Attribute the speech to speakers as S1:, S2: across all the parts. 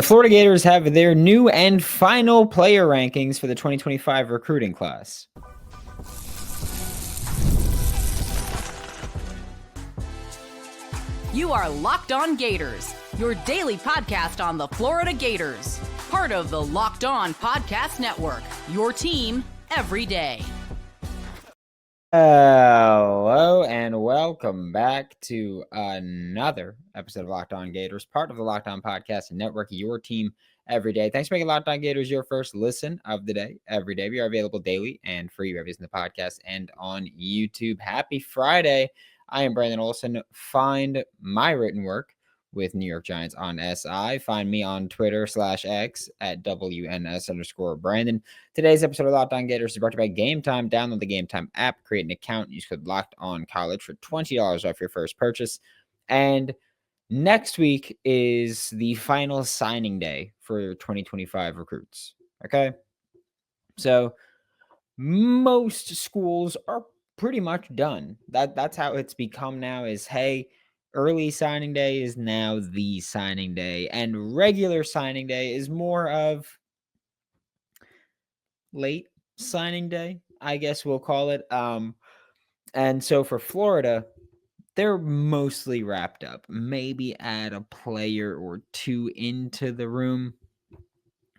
S1: The Florida Gators have their new and final player rankings for the 2025 recruiting class.
S2: You are Locked On Gators, your daily podcast on the Florida Gators. Part of the Locked On Podcast Network, your team every day.
S1: Hello and welcome back to another episode of Locked On Gators, part of the Locked On Podcast Network, your team every day. Thanks for making Locked On Gators your first listen of the day every day. We are available daily and free wherever in the podcast and on YouTube. Happy Friday. I am Brandon Olsen. Find my written work with New York Giants on SI. Find me on Twitter /X at WNS_Brandon. Today's episode of Locked On Gators is brought to you by Game Time. Download the Game Time app, create an account, use code Locked On College for $20 off your first purchase. And next week is the final signing day for 2025 recruits. Okay. So most schools are pretty much done. That's how it's become now is, hey, early signing day is now the signing day, and regular signing day is more of late signing day, I guess we'll call it. And so for Florida, they're mostly wrapped up. Maybe add a player or two into the room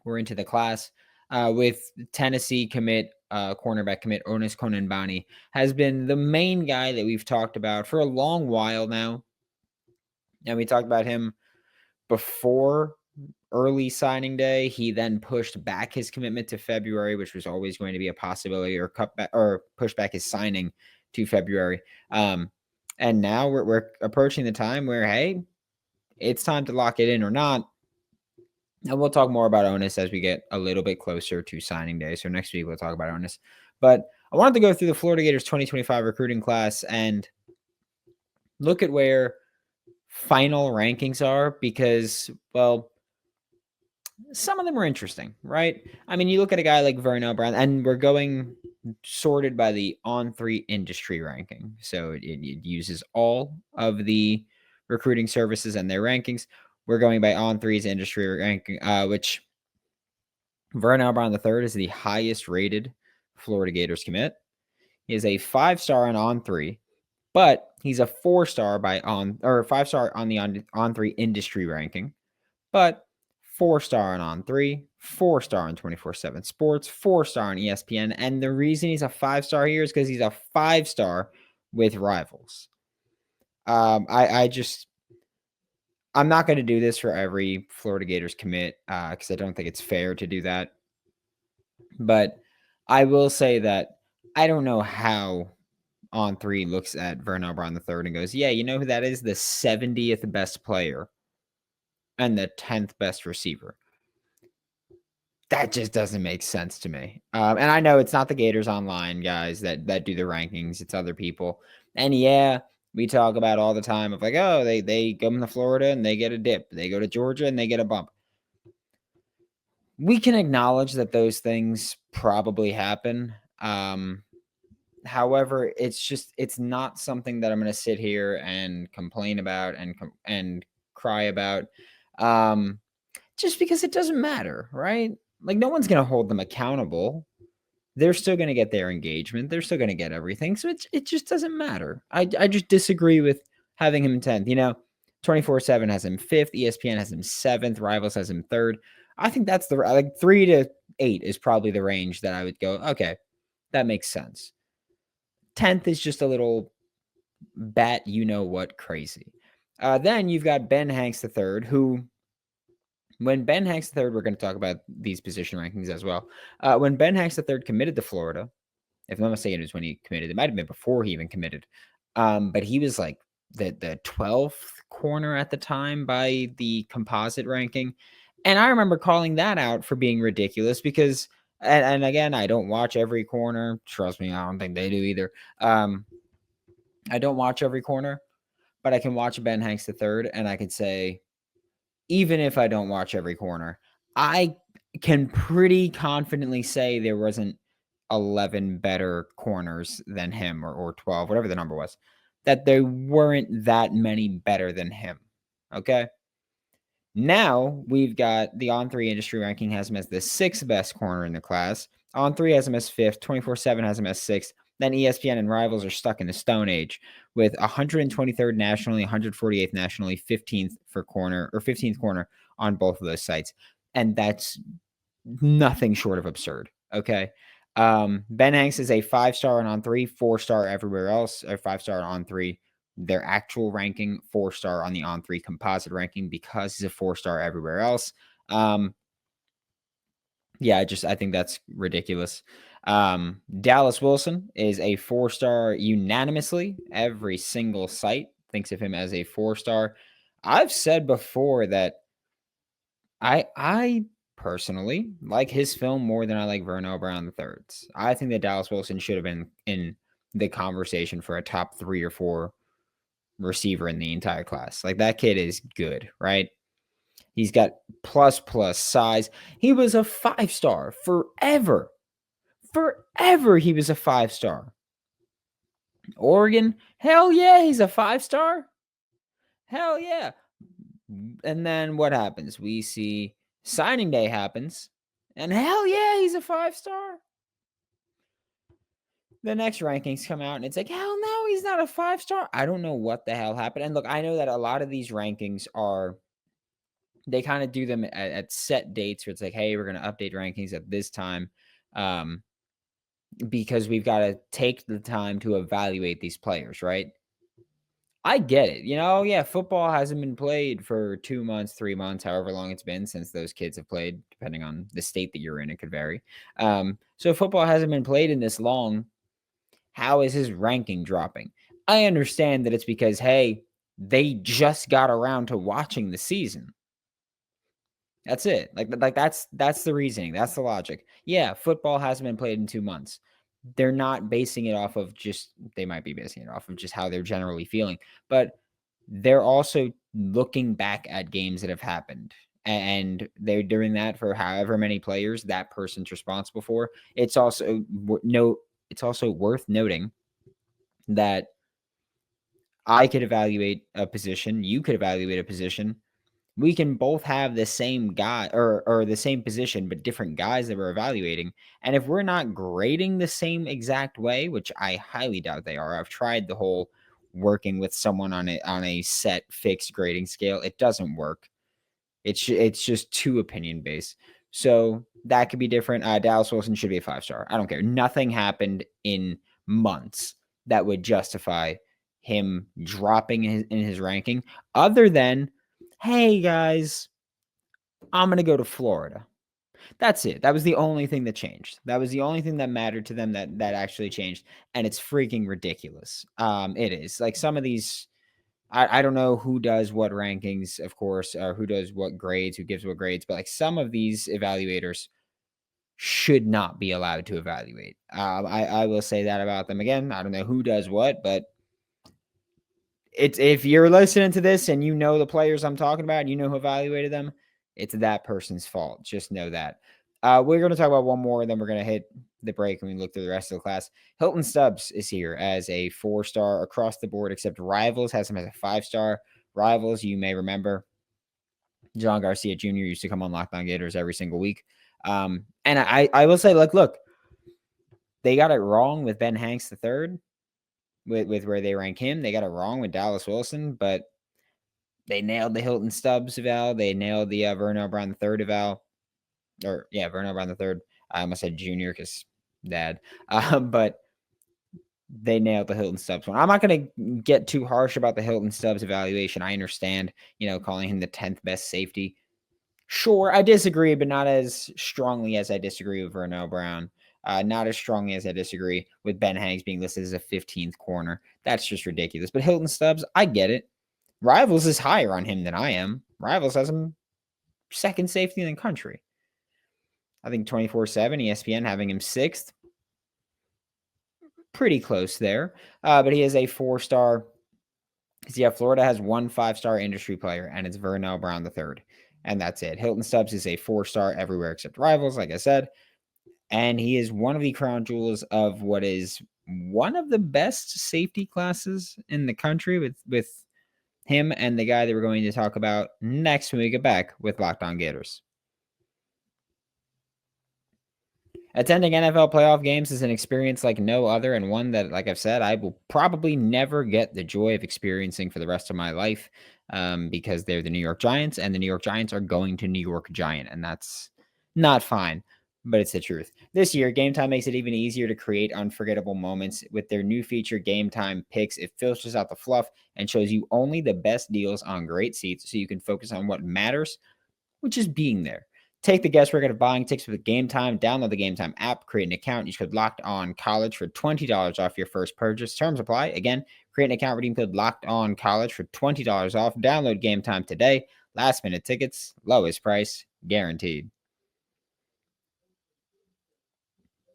S1: or into the class. With Tennessee cornerback commit Onis Konanbani has been the main guy that we've talked about for a long while now. And we talked about him before early signing day. He then pushed back his commitment to February, which was always going to be a possibility, or push back his signing to February. And now we're approaching the time where, hey, it's time to lock it in or not. And we'll talk more about Onis as we get a little bit closer to signing day. So next week we'll talk about Onis. But I wanted to go through the Florida Gators 2025 recruiting class and look at where final rankings are because, well, some of them are interesting, right? I mean, you look at a guy like Vernon Brown, and we're going sorted by the On3 industry ranking. So it uses all of the recruiting services and their rankings. We're going by On3's industry ranking, which Vernon Brown III is the highest rated Florida Gators commit. He is a 5-star on On3, but he's a 4-star or 5-star on the On3 industry ranking, but 4-star on On3, 4-star on 24/7 Sports, 4-star on ESPN, and the reason he's a 5-star here is because he's a 5-star with Rivals. I'm not going to do this for every Florida Gators commit because I don't think it's fair to do that. But I will say that I don't know how On3 looks at Vernon Brown III and goes, yeah, you know who that is? The 70th best player and the 10th best receiver. That just doesn't make sense to me. And I know it's not the Gators Online guys that do the rankings. It's other people. And yeah, we talk about all the time of like, oh, they come to Florida and they get a dip. They go to Georgia and they get a bump. We can acknowledge that those things probably happen. However, it's not something that I'm going to sit here and complain about and cry about. Just because it doesn't matter, right? Like, no one's going to hold them accountable. They're still going to get their engagement. They're still going to get everything. So it just doesn't matter. I just disagree with having him 10th. 24/7 has him 5th. ESPN has him 7th. Rivals has him 3rd. I think that's 3 to 8 is probably the range that I would go, okay, that makes sense. 10th is just a little bat, what crazy. Then you've got Ben Hanks III, who, when Ben Hanks III, we're going to talk about these position rankings as well. When Ben Hanks III committed to Florida, if I'm not mistaken, it was when he committed. It might have been before he even committed. But he was like the 12th corner at the time by the composite ranking. And I remember calling that out for being ridiculous because, and again, I don't watch every corner. Trust me, I don't think they do either. I don't watch every corner, but I can watch Ben Hanks III, and I can say, even if I don't watch every corner, I can pretty confidently say there wasn't 11 better corners than him or 12, whatever the number was, that there weren't that many better than him. Okay. Now we've got the On3 industry ranking has him as the 6th best corner in the class. On3 has him as 5th. 24/7 has him as 6th. Then ESPN and Rivals are stuck in the Stone Age with 123rd nationally, 148th nationally, 15th for corner or 15th corner on both of those sites. And that's nothing short of absurd. Okay. Ben Hanks is a 5-star on 3, 4-star everywhere else, or 5-star on 3. Their actual ranking, 4-star on the on 3 composite ranking because he's a 4-star everywhere else. Yeah, I think that's ridiculous. Dallas Wilson is a 4-star unanimously. Every single site thinks of him as a 4-star. I've said before that I personally like his film more than I like Vernon Brown III. I think that Dallas Wilson should have been in the conversation for a top 3 or 4 receiver in the entire class. Like, that kid is good, right? He's got plus size. He was a 5-star forever. Forever he was a 5-star. Oregon, hell yeah, he's a 5-star. Hell yeah. And then what happens? We see signing day happens, and hell yeah, he's a 5-star. The next rankings come out, and it's like, hell no, he's not a 5-star. I don't know what the hell happened. And look, I know that a lot of these rankings they kind of do them at set dates where it's like, hey, we're going to update rankings at this time, because we've got to take the time to evaluate these players, right? I get it. Yeah, football hasn't been played for 2 months, 3 months, however long it's been since those kids have played, depending on the state that you're in, it could vary. So football hasn't been played in this long. How is his ranking dropping? I understand that it's because, hey, they just got around to watching the season. That's it. Like that's the reasoning. That's the logic. Yeah, football hasn't been played in 2 months. They're not basing it off of they might be basing it off of just how they're generally feeling, but they're also looking back at games that have happened, and they're doing that for however many players that person's responsible for. It's also worth noting that I could evaluate a position, you could evaluate a position. We can both have the same guy or the same position, but different guys that we're evaluating. And if we're not grading the same exact way, which I highly doubt they are, I've tried the whole working with someone on a set fixed grading scale. It doesn't work. It's just too opinion based. So that could be different. Dallas Wilson should be a 5-star. I don't care. Nothing happened in months that would justify him dropping in his ranking, other than, hey guys, I'm going to go to Florida. That's it. That was the only thing that changed. That was the only thing that mattered to them that actually changed. And it's freaking ridiculous. It is. Like, some of these, I don't know who does what rankings, of course, or who does what grades, who gives what grades, but like, some of these evaluators should not be allowed to evaluate. I will say that about them again. I don't know who does what, but if you're listening to this and you know the players I'm talking about and you know who evaluated them, it's that person's fault. Just know that. We're going to talk about one more, and then we're going to hit the break and we look through the rest of the class. Hilton Stubbs is here as a 4-star across the board, except Rivals has him as a 5-star. Rivals, you may remember, John Garcia Jr. used to come on Locked On Gators every single week. And I will say, like, look, they got it wrong with Ben Hanks III. With where they rank him. They got it wrong with Dallas Wilson, but they nailed the Hilton Stubbs eval. They nailed the Vernon Brown III eval. Vernon Brown III. I almost said junior because dad. But they nailed the Hilton Stubbs one. I'm not going to get too harsh about the Hilton Stubbs evaluation. I understand, calling him the 10th best safety. Sure, I disagree, but not as strongly as I disagree with Vernon Brown. Not as strongly as I disagree with Ben Hanks being listed as a 15th corner. That's just ridiculous. But Hilton Stubbs, I get it. Rivals is higher on him than I am. Rivals has him second safety in the country. I think 24/7, ESPN having him 6th. Pretty close there. But he is a 4-star. Yeah, Florida has one 5-star industry player, and it's Vernon Brown III. And that's it. Hilton Stubbs is a 4-star everywhere except Rivals, like I said. And he is one of the crown jewels of what is one of the best safety classes in the country with him and the guy that we're going to talk about next when we get back with Locked On Gators. Attending NFL playoff games is an experience like no other, and one that, like I've said, I will probably never get the joy of experiencing for the rest of my life, because they're the New York Giants, and the New York Giants are going to New York Giant, and that's not fine, but it's the truth. This year, Game Time makes it even easier to create unforgettable moments. With their new feature, Game Time Picks, it filters out the fluff and shows you only the best deals on great seats so you can focus on what matters, which is being there. Take the guesswork out of buying tickets with Game Time. Download the Game Time app, create an account. Use code Locked On College for $20 off your first purchase. Terms apply. Again, create an account, redeem code Locked On College for $20 off. Download Game Time today. Last minute tickets, lowest price guaranteed.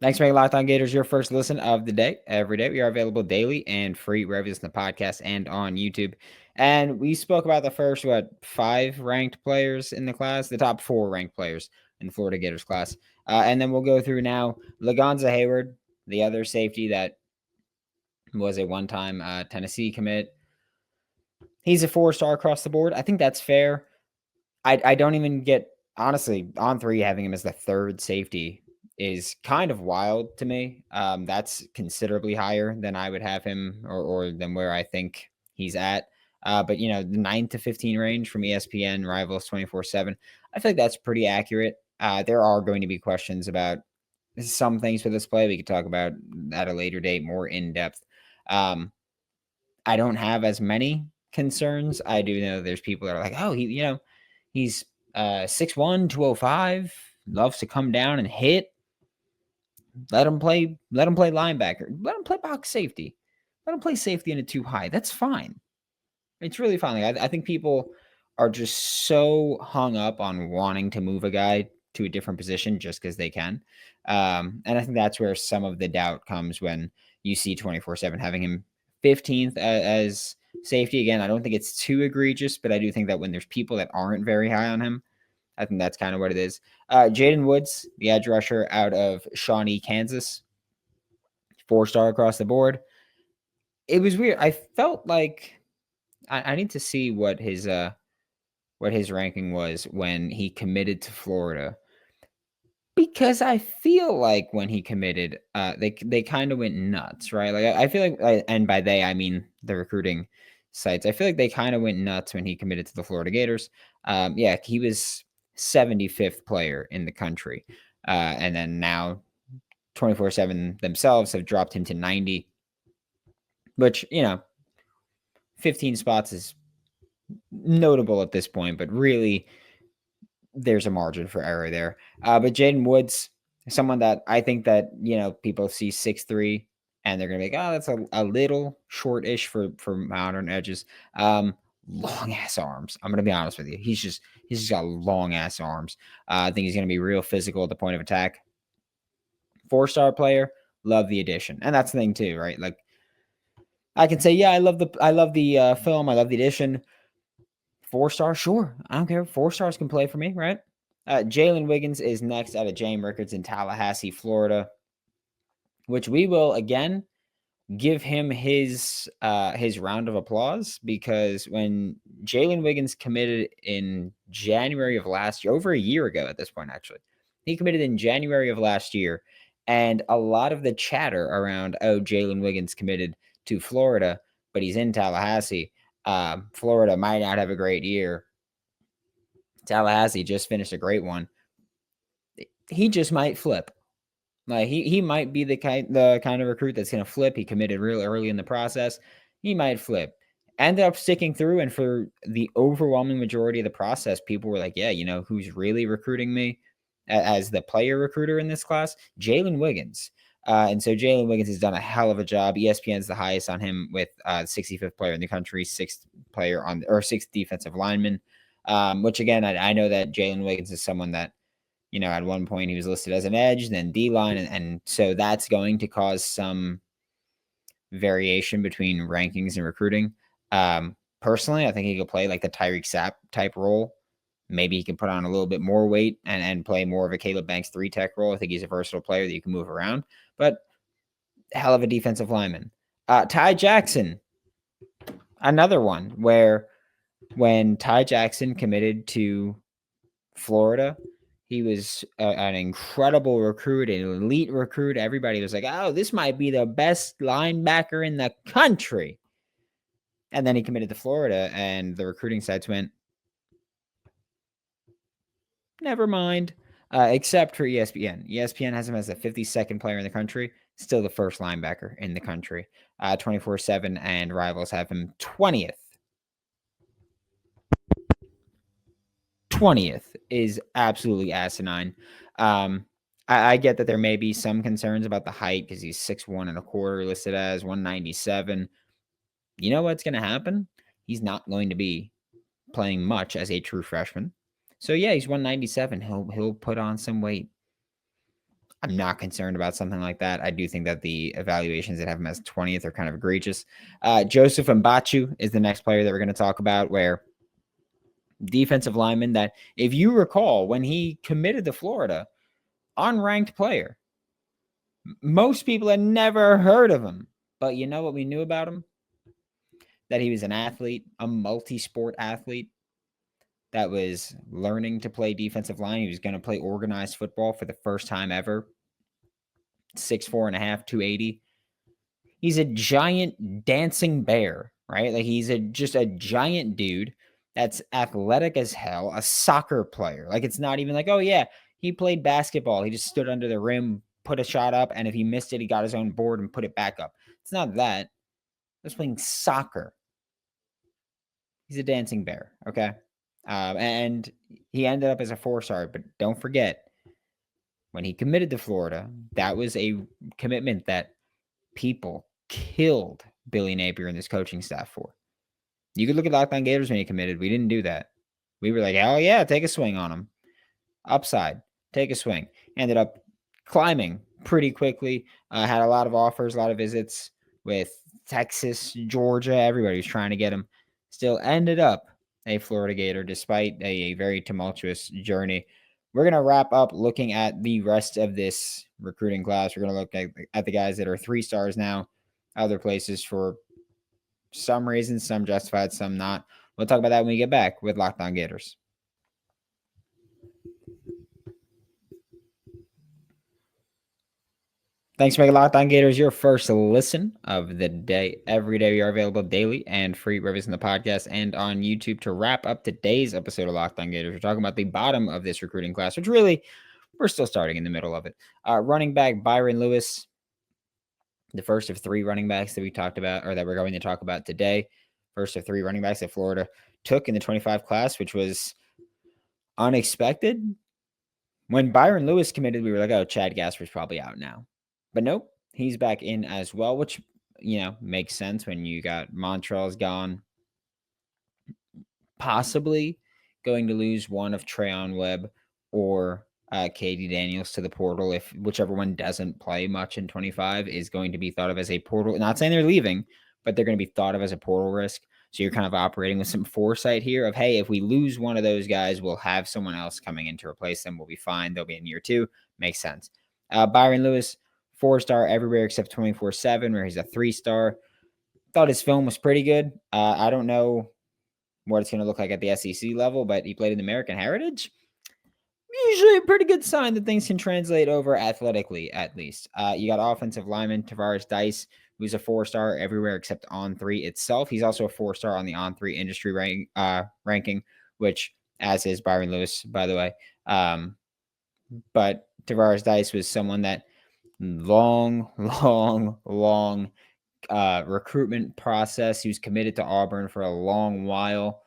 S1: Thanks for making Locked On Gators your first listen of the day. Every day, we are available daily and free wherever you listen to podcasts and on YouTube. And we spoke about the first, 5 ranked players in the class, the top 4 ranked players in the Florida Gators class. And then we'll go through now Lagonza Hayward, the other safety that was a one-time Tennessee commit. He's a 4-star across the board. I think that's fair. I don't even get, honestly, on 3, having him as the 3rd safety is kind of wild to me. That's considerably higher than I would have him, or than where I think he's at. But the 9 to 15 range from ESPN Rivals 24/7, I feel like that's pretty accurate. There are going to be questions about some things for this play. We could talk about at a later date more in depth. I don't have as many concerns. I do know there's people that are like, oh, he's 6'1", 205, loves to come down and hit. Let him play linebacker. Let him play box safety. Let him play safety in a too high. That's fine. It's really fine. I think people are just so hung up on wanting to move a guy to a different position just because they can. And I think that's where some of the doubt comes when you see 24/7 having him 15th as safety. Again, I don't think it's too egregious, but I do think that when there's people that aren't very high on him, I think that's kind of what it is. Jaden Woods, the edge rusher out of Shawnee, Kansas, 4-star across the board. It was weird. I felt like I need to see what his ranking was when he committed to Florida, because I feel like when he committed, they kind of went nuts, right? Like I feel like, and by they I mean the recruiting sites. I feel like they kind of went nuts when he committed to the Florida Gators. He was 75th player in the country. And then now 24/7 themselves have dropped him to 90, which, 15 spots is notable at this point, but really there's a margin for error there. But Jaden Woods, someone that I think that, people see 6'3", and they're going to be like, oh, that's a little short-ish for modern edges. Long ass arms. I'm going to be honest with you. He's just got long ass arms. I think he's going to be real physical at the point of attack. 4-star player. Love the addition. And that's the thing too, right? Like I can say, yeah, I love the film. I love the addition. 4-star. Sure. I don't care. 4 stars can play for me, right? Jalen Wiggins is next out of JM Records in Tallahassee, Florida, which we will again give him his round of applause, because when Jalen Wiggins committed in January of last year, over a year ago at this point, actually, he committed in January of last year, and a lot of the chatter around, oh, Jalen Wiggins committed to Florida, but he's in Tallahassee. Florida might not have a great year. Tallahassee just finished a great one. He just might flip. Like he might be the kind of recruit that's going to flip. He committed real early in the process. He might flip. Ended up sticking through, and for the overwhelming majority of the process, people were like, yeah, who's really recruiting me as the player recruiter in this class? Jalen Wiggins. And so Jalen Wiggins has done a hell of a job. ESPN's the highest on him with 65th player in the country, 6th defensive lineman. Which again, I know that Jalen Wiggins is someone that, at one point he was listed as an edge, then D-line, and so that's going to cause some variation between rankings and recruiting. Personally, I think he could play like the Tyreek Sapp type role. Maybe he can put on a little bit more weight and play more of a Caleb Banks 3-tech role. I think he's a versatile player that you can move around, but hell of a defensive lineman. Ty Jackson, another one where When Ty Jackson committed to Florida, he was an incredible recruit, an elite recruit. Everybody was like, oh, this might be the best linebacker in the country. And then he committed to Florida, and the recruiting sites went, never mind. Except for ESPN. ESPN has him as the 52nd player in the country, still the first linebacker in the country. 24/7, and Rivals have him 20th. 20th is absolutely asinine. I get that there may be some concerns about the height because he's 6'1" and a quarter, listed as 197. You know what's going to happen? He's not going to be playing much as a true freshman. So yeah, he's 197. He'll put on some weight. I'm not concerned about something like that. I do think that the evaluations that have him as 20th are kind of egregious. Joseph Mbachu is the next player that we're going to talk about, where defensive lineman that, if you recall, when he committed to Florida, unranked player. Most people had never heard of him. But you know what we knew about him? That he was an athlete, a multi-sport athlete that was learning to play defensive line. He was going to play organized football for the first time ever. 6'4 and a half, 280. He's a giant dancing bear, right? Like he's just a giant dude that's athletic as hell, a soccer player. Like it's not even like, oh yeah, he played basketball. He just stood under the rim, put a shot up, and if he missed it, he got his own board and put it back up. It's not that. He was playing soccer. He's a dancing bear, okay? And he ended up as a 4-star, but don't forget, when he committed to Florida, that was a commitment that people killed Billy Napier and this coaching staff for. You could look at Locked On Gators when he committed. We didn't do that. We were like, hell yeah, take a swing on him. Upside, take a swing. Ended up climbing pretty quickly. Had a lot of offers, a lot of visits with Texas, Georgia. Everybody was trying to get him. Still ended up a Florida Gator despite a very tumultuous journey. We're going to wrap up looking at the rest of this recruiting class. We're going to look at the guys that are 3-stars now, other places for some reasons, some justified, some not. We'll talk about that when we get back with Locked On Gators. Thanks for making Locked On Gators your first listen of the day. Every day we are available daily and free reviews in the podcast and on YouTube. To wrap up today's episode of Locked On Gators, we're talking about the bottom of this recruiting class, which really, we're still starting in the middle of it. Running back Byron Lewis, the first of 3 running backs that we talked about, or that we're going to talk about today. First of 3 running backs that Florida took in the 25 class, which was unexpected. When Byron Lewis committed, we were like, oh, Chad Gasper's probably out now. But nope, he's back in as well, which, makes sense when you got Montrell's gone. Possibly going to lose one of Treyon Webb or Katie Daniels to the portal, if whichever one doesn't play much in 25 is going to be thought of as a portal. Not saying they're leaving, but they're going to be thought of as a portal risk. So you're kind of operating with some foresight here of, hey, if we lose one of those guys, we'll have someone else coming in to replace them. We'll be fine. They'll be in year 2. Makes sense. Byron Lewis, 4-star everywhere except 24/7, where he's a 3-star. Thought his film was pretty good. I don't know what it's going to look like at the SEC level, but he played in American Heritage. Usually a pretty good sign that things can translate over athletically, at least. You got offensive lineman Tavaris Dice, who's a 4-star everywhere except On3 itself. He's also a 4-star on the On3 industry ranking, which, as is Byron Lewis, by the way. But Tavaris Dice was someone that long recruitment process. He was committed to Auburn for a long while,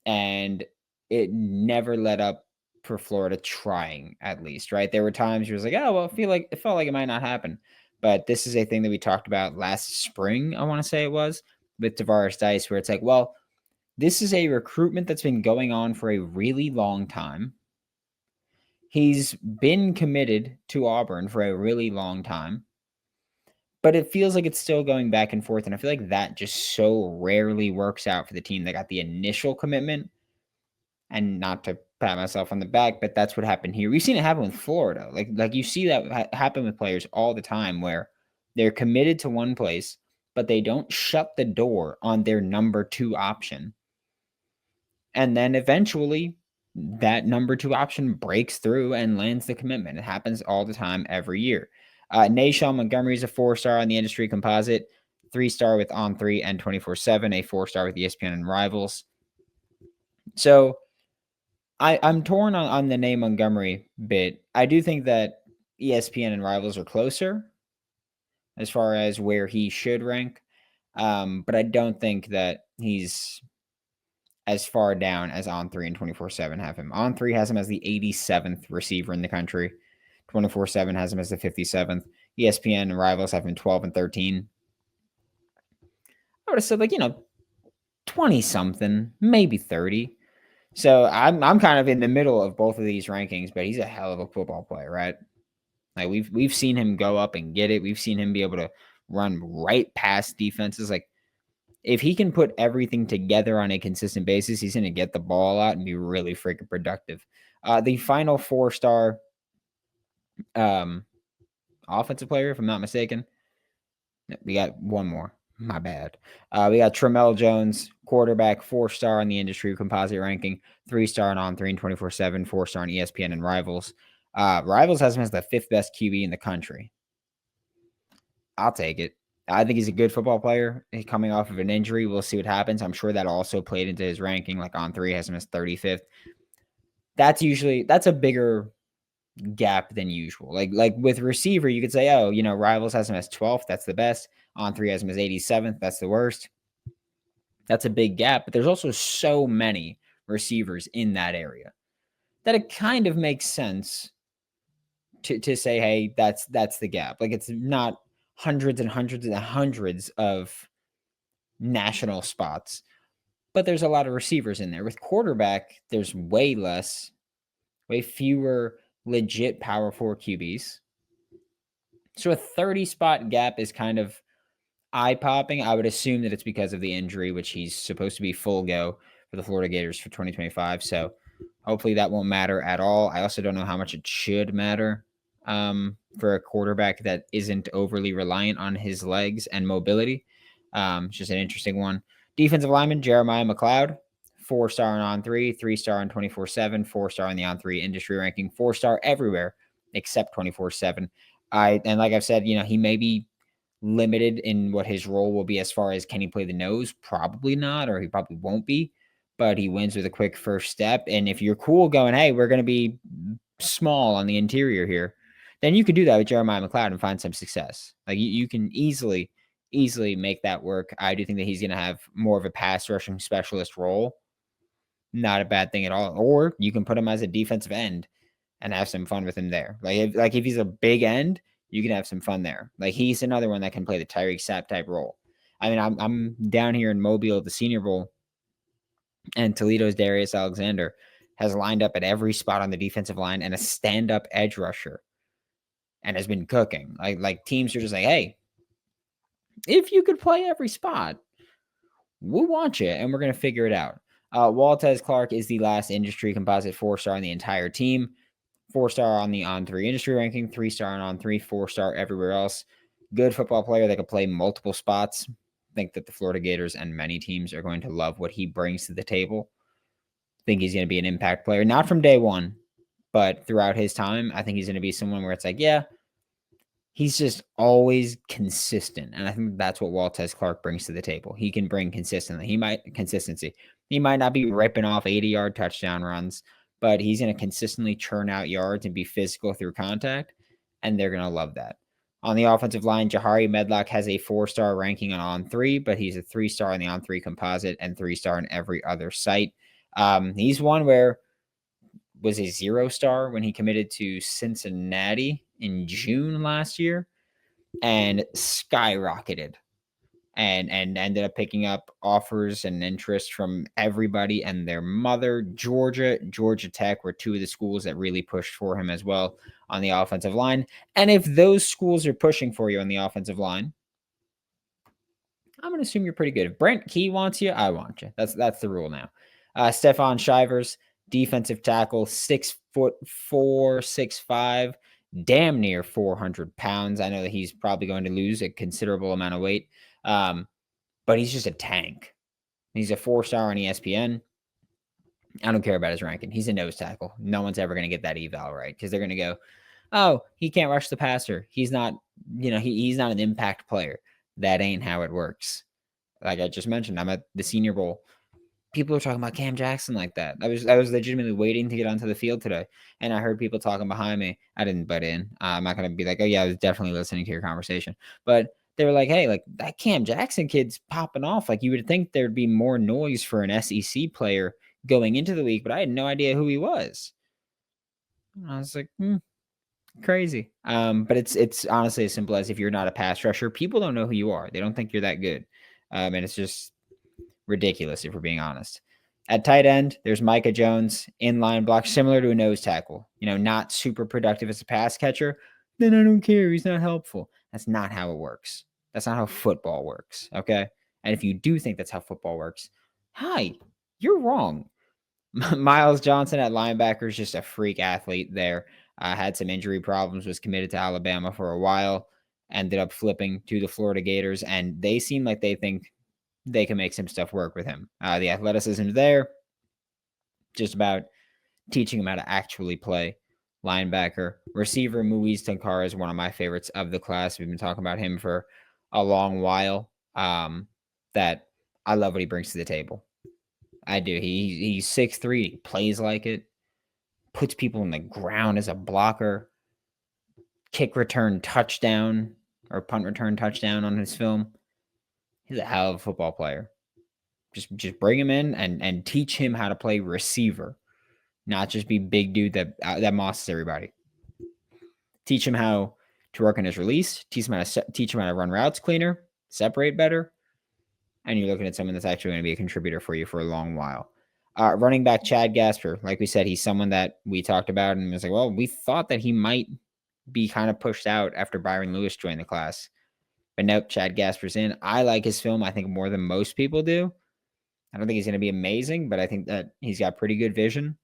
S1: and it never let up for Florida trying, at least, right? There were times where it was like, oh, well, it felt like it might not happen. But this is a thing that we talked about last spring, I want to say it was, with Tavaris Dice, where it's like, well, this is a recruitment that's been going on for a really long time. He's been committed to Auburn for a really long time, but it feels like it's still going back and forth. And I feel like that just so rarely works out for the team that got the initial commitment. And not to pat myself on the back, but that's what happened here. We've seen it happen with Florida. Like you see that happen with players all the time, where they're committed to one place, but they don't shut the door on their number 2 option. And then eventually that number 2 option breaks through and lands the commitment. It happens all the time every year. Nashawn Montgomery is a 4-star on the industry composite, 3-star with On3 and 24/7, a 4-star with ESPN and Rivals. So I'm torn on the name Montgomery bit. I do think that ESPN and Rivals are closer as far as where he should rank, but I don't think that he's as far down as On3 and 24/7 have him. On3 has him as the 87th receiver in the country. 24/7 has him as the 57th. ESPN and Rivals have him 12 and 13. I would have said 20 something, maybe 30. So I'm kind of in the middle of both of these rankings, but he's a hell of a football player, right? Like we've seen him go up and get it. We've seen him be able to run right past defenses. Like if he can put everything together on a consistent basis, he's going to get the ball out and be really freaking productive. The final 4-star offensive player, if I'm not mistaken, we got one more. My bad. We got Tramel Jones, quarterback, 4-star on the industry composite ranking, 3-star on On3 and 24/7, 4-star on ESPN and Rivals. Rivals has him as the 5th best QB in the country. I'll take it. I think he's a good football player. He's coming off of an injury. We'll see what happens. I'm sure that also played into his ranking. Like On3 has him as 35th. That's a bigger gap than usual. Like with receiver, you could say, oh, Rivals has him as 12th. That's the best. On3 has him as 87th. That's the worst. That's a big gap. But there's also so many receivers in that area that it kind of makes sense to say, hey, that's the gap. Like it's not hundreds and hundreds and hundreds of national spots, but there's a lot of receivers in there. With quarterback, there's way fewer legit power 4 QBs. So a 30 spot gap is kind of eye popping. I would assume that it's because of the injury, which he's supposed to be full go for the Florida Gators for 2025. So hopefully that won't matter at all. I also don't know how much it should matter for a quarterback that isn't overly reliant on his legs and mobility. It's just an interesting one. Defensive lineman, Jeremiah McLeod, 4-star on On3, 3-star on 24/7, 4-star on the On3 industry ranking, 4-star everywhere except 24/7. And like I've said, he may be limited in what his role will be as far as can he play the nose? Probably not, or he probably won't be, but he wins with a quick first step. And if you're cool going, hey, we're going to be small on the interior here, then you could do that with Jeremiah McLeod and find some success. Like you can easily make that work. I do think that he's going to have more of a pass rushing specialist role. Not a bad thing at all. Or you can put him as a defensive end and have some fun with him there. Like if he's a big end, you can have some fun there. Like he's another one that can play the Tyreek Sapp type role. I mean, I'm down here in Mobile at the Senior Bowl, and Toledo's Darius Alexander has lined up at every spot on the defensive line and a stand-up edge rusher and has been cooking. Like teams are just like, hey, if you could play every spot, we'll want you, and we're going to figure it out. Waltez Clark is the last industry composite 4-star on the entire team. 4-star on the On3 industry ranking, 3-star on On3, 4-star everywhere else. Good football player that could play multiple spots. I think that the Florida Gators and many teams are going to love what he brings to the table. I think he's going to be an impact player, not from day one, but throughout his time. I think he's going to be someone where it's like, yeah, he's just always consistent. And I think that's what Waltez Clark brings to the table. He can bring consistency. He might not be ripping off 80-yard touchdown runs, but he's going to consistently churn out yards and be physical through contact, and they're going to love that. On the offensive line, Jahari Medlock has a 4-star ranking on On3, but he's a 3-star on the On3 composite and 3-star on every other site. He's one where was a 0-star when he committed to Cincinnati in June last year and skyrocketed and ended up picking up offers and interest from everybody and their mother. Georgia Tech were two of the schools that really pushed for him as well on the offensive line. And if those schools are pushing for you on the offensive line, I'm going to assume you're pretty good. If Brent Key wants you, I want you. That's the rule now. Stephon Shivers, defensive tackle, 6'4", 6'5", damn near 400 pounds. I know that he's probably going to lose a considerable amount of weight, but he's just a tank. He's a 4-star on ESPN. I don't care about his ranking. He's a nose tackle. No one's ever going to get that eval right because they're going to go, oh, he can't rush the passer. He's not, he's not an impact player. That ain't how it works. Like I just mentioned, I'm at the Senior Bowl. People are talking about Cam Jackson like that. I was legitimately waiting to get onto the field today, and I heard people talking behind me. I didn't butt in. I'm not going to be like, oh yeah, I was definitely listening to your conversation. But they were like, hey, like that Cam Jackson kid's popping off. Like you would think there'd be more noise for an SEC player going into the week, but I had no idea who he was. And I was like, crazy. But it's honestly as simple as if you're not a pass rusher, people don't know who you are. They don't think you're that good. And it's just ridiculous if we're being honest. At tight end, there's Micah Jones, inline block, similar to a nose tackle. Not super productive as a pass catcher. Then I don't care. He's not helpful. That's not how it works. That's not how football works. Okay. And if you do think that's how football works, hi, you're wrong. Miles Johnson at linebacker is just a freak athlete there. Had some injury problems, was committed to Alabama for a while, ended up flipping to the Florida Gators, and they seem like they think they can make some stuff work with him. The athleticism is there, just about teaching him how to actually play linebacker. Receiver Muiz Tankara is one of my favorites of the class. We've been talking about him for a long while. That I love what he brings to the table. I do. He's 6'3", he plays like it, puts people in the ground as a blocker, kick return touchdown or punt return touchdown on his film. He's a hell of a football player. Just bring him in and teach him how to play receiver, not just be big dude that mosses everybody. Teach him how to work on his release. Teach him how to run routes cleaner, separate better, and you're looking at someone that's actually going to be a contributor for you for a long while. Running back Chad Gasper, like we said, he's someone that we talked about and was like, well, we thought that he might be kind of pushed out after Byron Lewis joined the class. But nope, Chad Gasper's in. I like his film, I think, more than most people do. I don't think he's going to be amazing, but I think that he's got pretty good vision.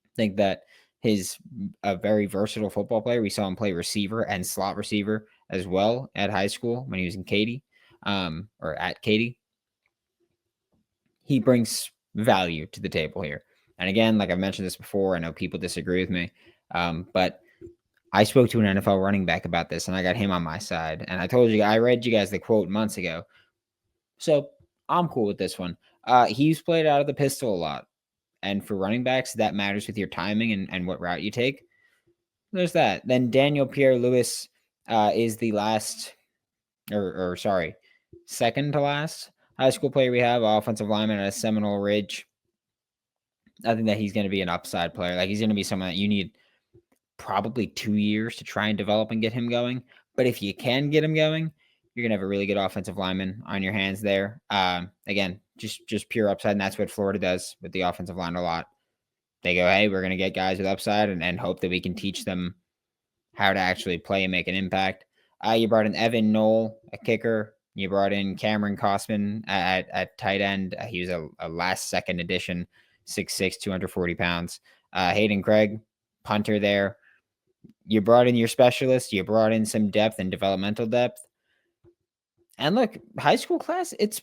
S1: I think that he's a very versatile football player. We saw him play receiver and slot receiver as well at high school when he was in Katy, or at Katy. He brings value to the table here. And again, like I've mentioned this before, I know people disagree with me, but I spoke to an NFL running back about this, and I got him on my side. And I told you, I read you guys the quote months ago. So I'm cool with this one. He's played out of the pistol a lot. And for running backs, that matters with your timing and what route you take. There's that. Then Daniel Pierre-Louis is the second to last high school player we have, offensive lineman at Seminole Ridge. I think that he's going to be an upside player. Like he's going to be someone that you need probably 2 years to try and develop and get him going. But if you can get him going, you're going to have a really good offensive lineman on your hands there. Again, just pure upside, and that's what Florida does with the offensive line a lot. They go, hey, we're going to get guys with upside and hope that we can teach them how to actually play and make an impact. You brought in Evan Knoll, a kicker. You brought in Cameron Kosman at tight end. He was a last-second addition, 6'6", 240 pounds. Hayden Craig, punter there. You brought in your specialist. You brought in some depth and developmental depth. And look, high school class, it's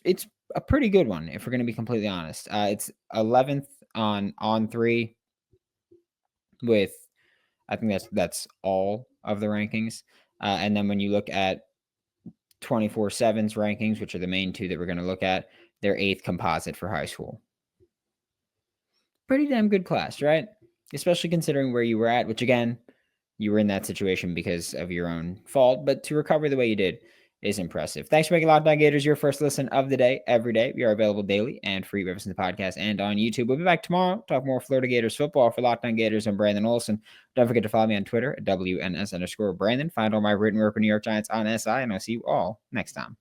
S1: a pretty good one, if we're going to be completely honest. It's 11th on 3 with, I think that's all of the rankings. And then when you look at 24/7's rankings, which are the main two that we're going to look at, they're 8th composite for high school. Pretty damn good class, right? Especially considering where you were at, which again, you were in that situation because of your own fault, but to recover the way you did is impressive. Thanks for making Locked On Gators your first listen of the day, every day. We are available daily and free to listen to the podcast and on YouTube. We'll be back tomorrow, talk more Florida Gators football. For Locked On Gators and Brandon Olsen. Don't forget to follow me on Twitter at WNS_Brandon. Find all my written work for New York Giants on SI, and I'll see you all next time.